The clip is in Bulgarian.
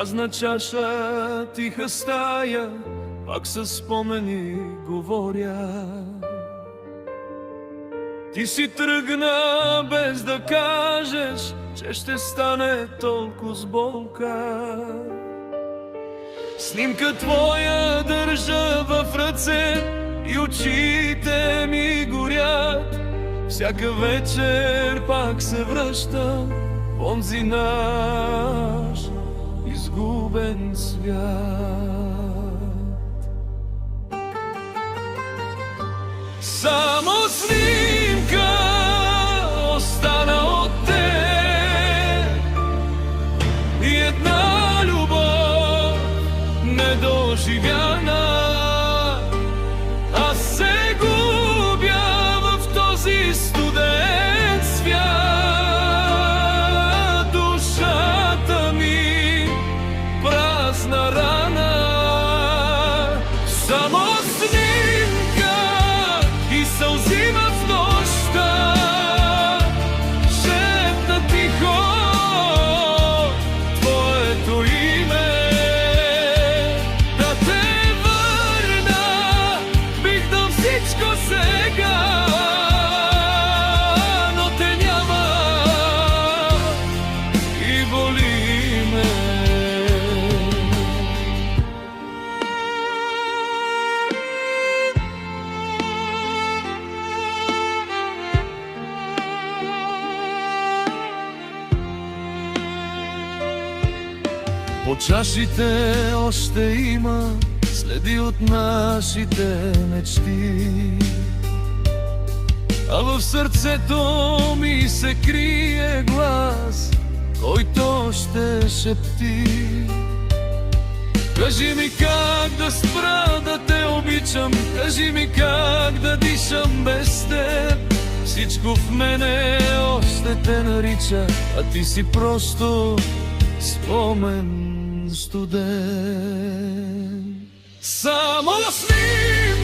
Празна чаша, тиха стая, пак със спомени говоря. Ти си тръгна без да кажеш, че ще стане толкова с болка. Снимка твоя държа в ръце и очите ми горят. Всяка вечер пак се връща в онзи наш изгубен свят. Само снимка остана от теб и една любов недоживяна. Аз се губя в този студен свят. Душата ми празна рана. Само снимка и сълзи в нощта, шепна тихо твоето име. Да те върна, бих дал всичко сега, но те няма и боли ме. По чашите още има следи от нашите мечти, а в сърцето ми се крие глас, който ще шепти. Кажи ми как да спра да те обичам, кажи ми как да дишам без теб. Всичко в мене още те нарича, а ти си просто спомен студен. Само снимка